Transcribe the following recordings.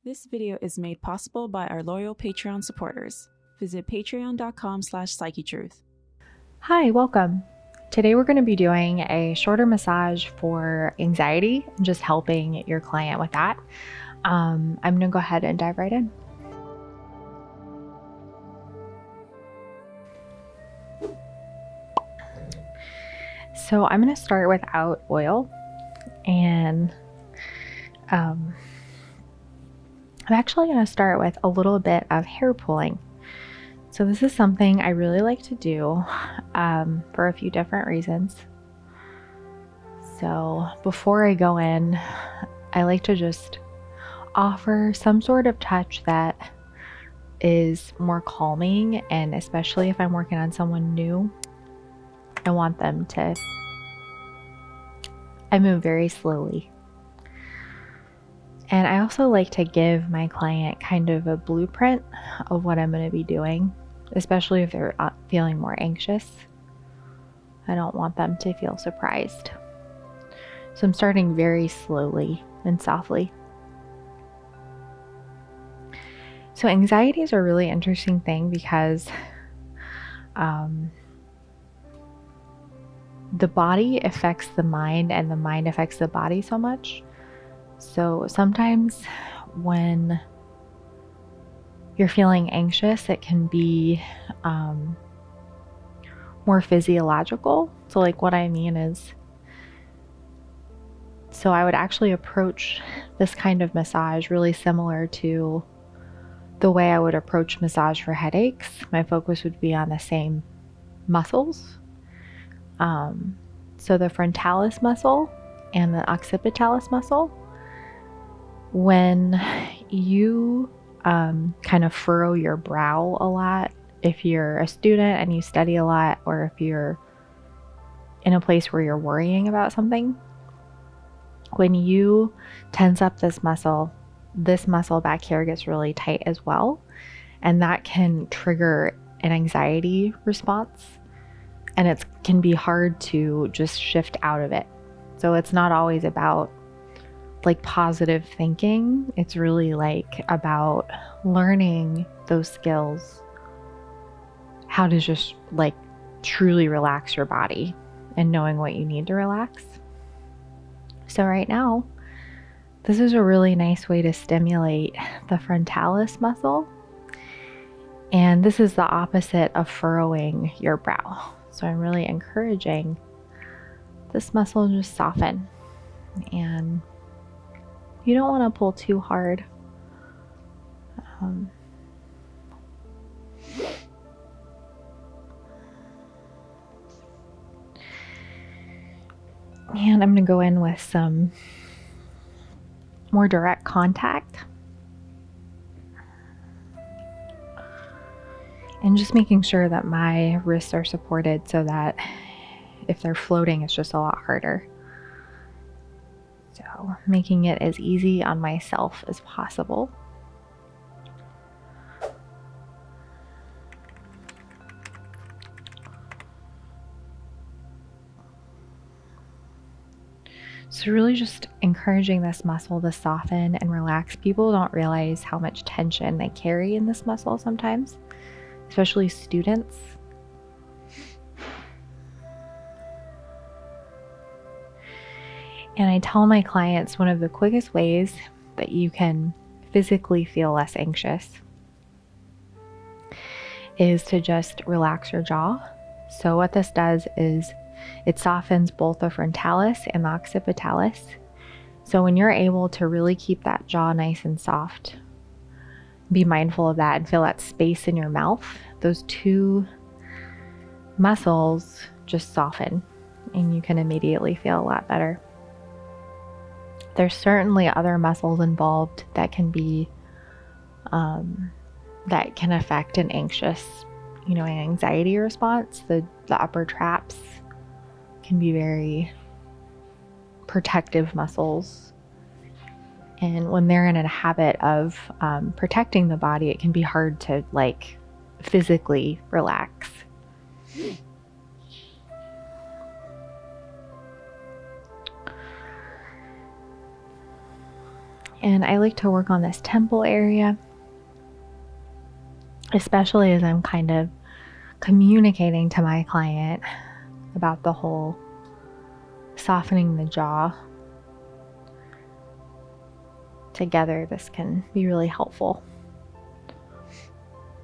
This video is made possible by our loyal Patreon supporters. Visit patreon.com/psychetruth. Hi, welcome. Today we're going to be doing a shorter massage for anxiety and just helping your client with that. I'm going to go ahead and dive right in. So I'm going to start without oil, and I'm actually going to start with a little bit of hair pulling. So this is something I really like to do for a few different reasons. So before I go in, I like to just offer some sort of touch that is more calming, and especially if I'm working on someone new, I want them to, I move very slowly. And I also like to give my client kind of a blueprint of what I'm going to be doing, especially if they're feeling more anxious. I don't want them to feel surprised. So I'm starting very slowly and softly. So anxiety is a really interesting thing because the body affects the mind and the mind affects the body so much. So sometimes when you're feeling anxious, it can be more physiological. So like what I mean is, so I would actually approach this kind of massage really similar to the way I would approach massage for headaches. My focus would be on the same muscles. So the frontalis muscle and the occipitalis muscle. When you kind of furrow your brow a lot, if you're a student and you study a lot, or if you're in a place where you're worrying about something, when you tense up this muscle back here gets really tight as well, and that can trigger an anxiety response, and it can be hard to just shift out of it. So it's not always about like positive thinking. It's really like about learning those skills, how to just like truly relax your body and knowing what you need to relax. So right now, this is a really nice way to stimulate the frontalis muscle. And this is the opposite of furrowing your brow. So I'm really encouraging this muscle to just soften. And you don't want to pull too hard. And I'm going to go in with some more direct contact. And just making sure that my wrists are supported so that if they're floating, it's just a lot harder. So making it as easy on myself as possible. So really just encouraging this muscle to soften and relax. People don't realize how much tension they carry in this muscle sometimes, especially students. And I tell my clients one of the quickest ways that you can physically feel less anxious is to just relax your jaw. So what this does is it softens both the frontalis and the occipitalis. So when you're able to really keep that jaw nice and soft, be mindful of that and feel that space in your mouth, those two muscles just soften and you can immediately feel a lot better. There's certainly other muscles involved that can be, that can affect an anxious, an anxiety response. The upper traps can be very protective muscles. And when they're in a habit of protecting the body, it can be hard to like physically relax. And I like to work on this temple area, especially as I'm kind of communicating to my client about the whole softening the jaw. Together, this can be really helpful.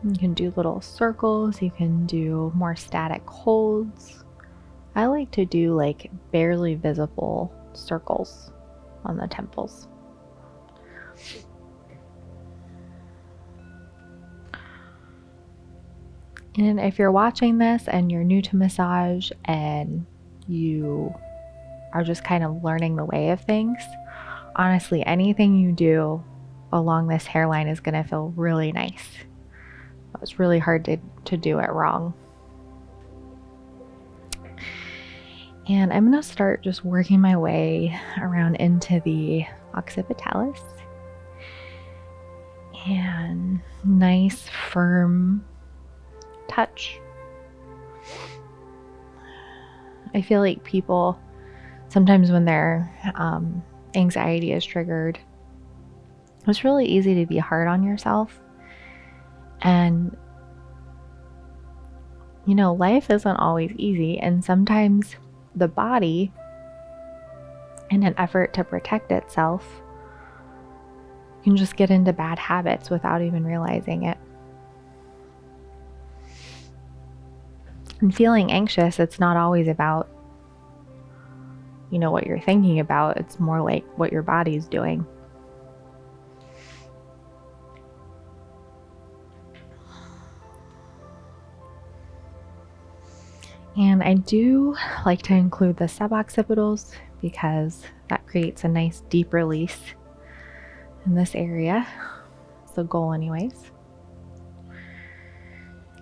You can do little circles, you can do more static holds. I like to do like barely visible circles on the temples. And if you're watching this and you're new to massage and you are just kind of learning the way of things, honestly, anything you do along this hairline is going to feel really nice. It's really hard to do it wrong. And I'm going to start just working my way around into the occipitalis. And nice, firm touch. I feel like people, sometimes when their anxiety is triggered, it's really easy to be hard on yourself. And, you know, life isn't always easy. And sometimes the body, in an effort to protect itself, can just get into bad habits without even realizing it. And feeling anxious, it's not always about, you know, what you're thinking about. It's more like what your body's doing. And I do like to include the suboccipitals because that creates a nice deep release in this area. It's the goal anyways.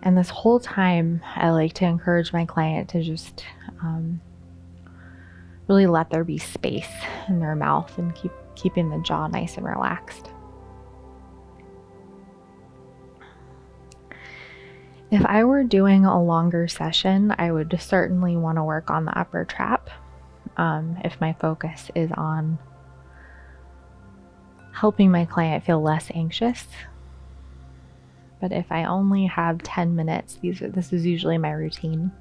And this whole time, I like to encourage my client to just really let there be space in their mouth and keeping the jaw nice and relaxed. If I were doing a longer session, I would certainly want to work on the upper trap if my focus is on helping my client feel less anxious. But if I only have 10 minutes, this is usually my routine.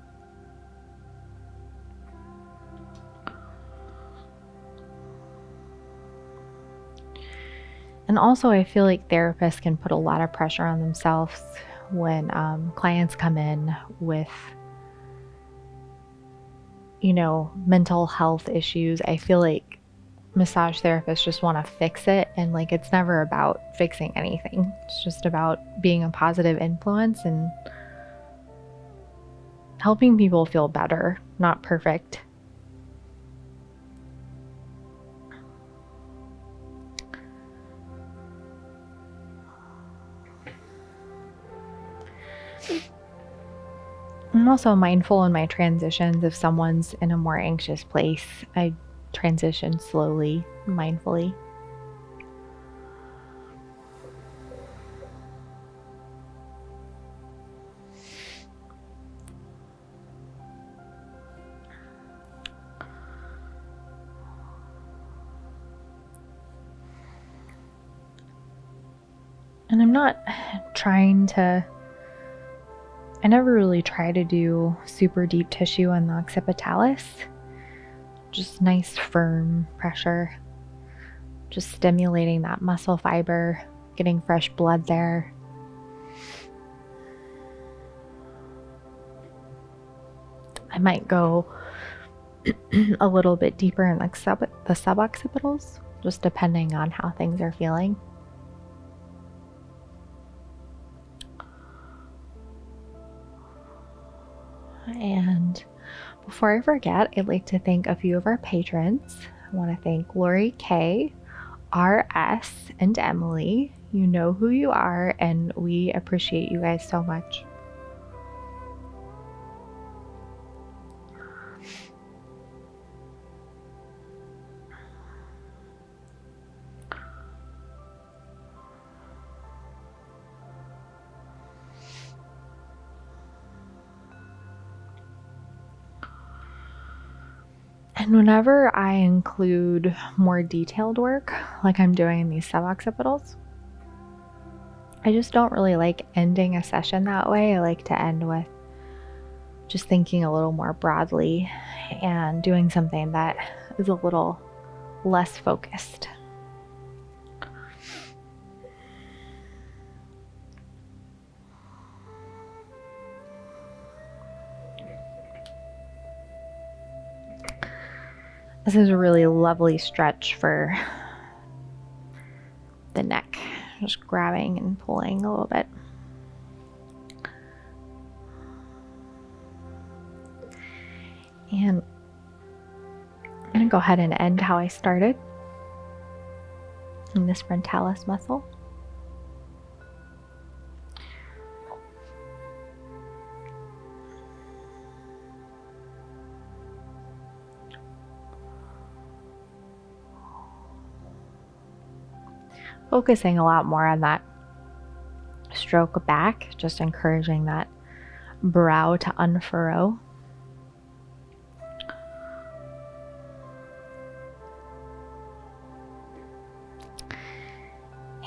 And also, I feel like therapists can put a lot of pressure on themselves when clients come in with, you know, mental health issues. I feel like massage therapists just want to fix it, and like it's never about fixing anything. It's just about being a positive influence and helping people feel better, not perfect. I'm also mindful in my transitions. If someone's in a more anxious place, I transition slowly, mindfully. And I'm not I never really try to do super deep tissue on the occipitalis. Just nice firm pressure. Just stimulating that muscle fiber, getting fresh blood there. I might go a little bit deeper in like the suboccipitals, just depending on how things are feeling. And before I forget, I'd like to thank a few of our patrons. I want to thank Lori K, RS, and Emily. You know who you are, and we appreciate you guys so much. And whenever I include more detailed work, like I'm doing in these suboccipitals, I just don't really like ending a session that way. I like to end with just thinking a little more broadly and doing something that is a little less focused. This is a really lovely stretch for the neck. Just grabbing and pulling a little bit. And I'm going to go ahead and end how I started in this frontalis muscle. Focusing a lot more on that stroke back, just encouraging that brow to unfurrow.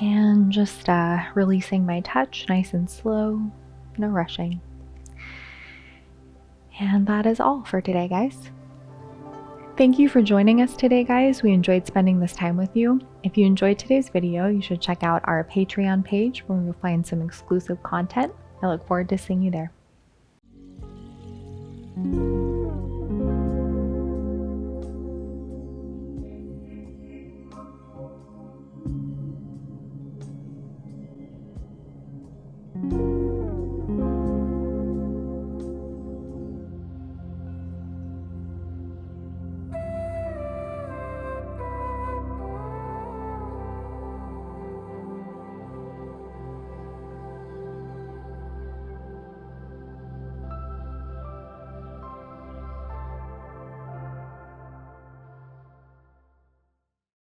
And just releasing my touch, nice and slow, no rushing. And that is all for today, guys. Thank you for joining us today, guys. We enjoyed spending this time with you. If you enjoyed today's video, you should check out our Patreon page where you'll find some exclusive content. I look forward to seeing you there.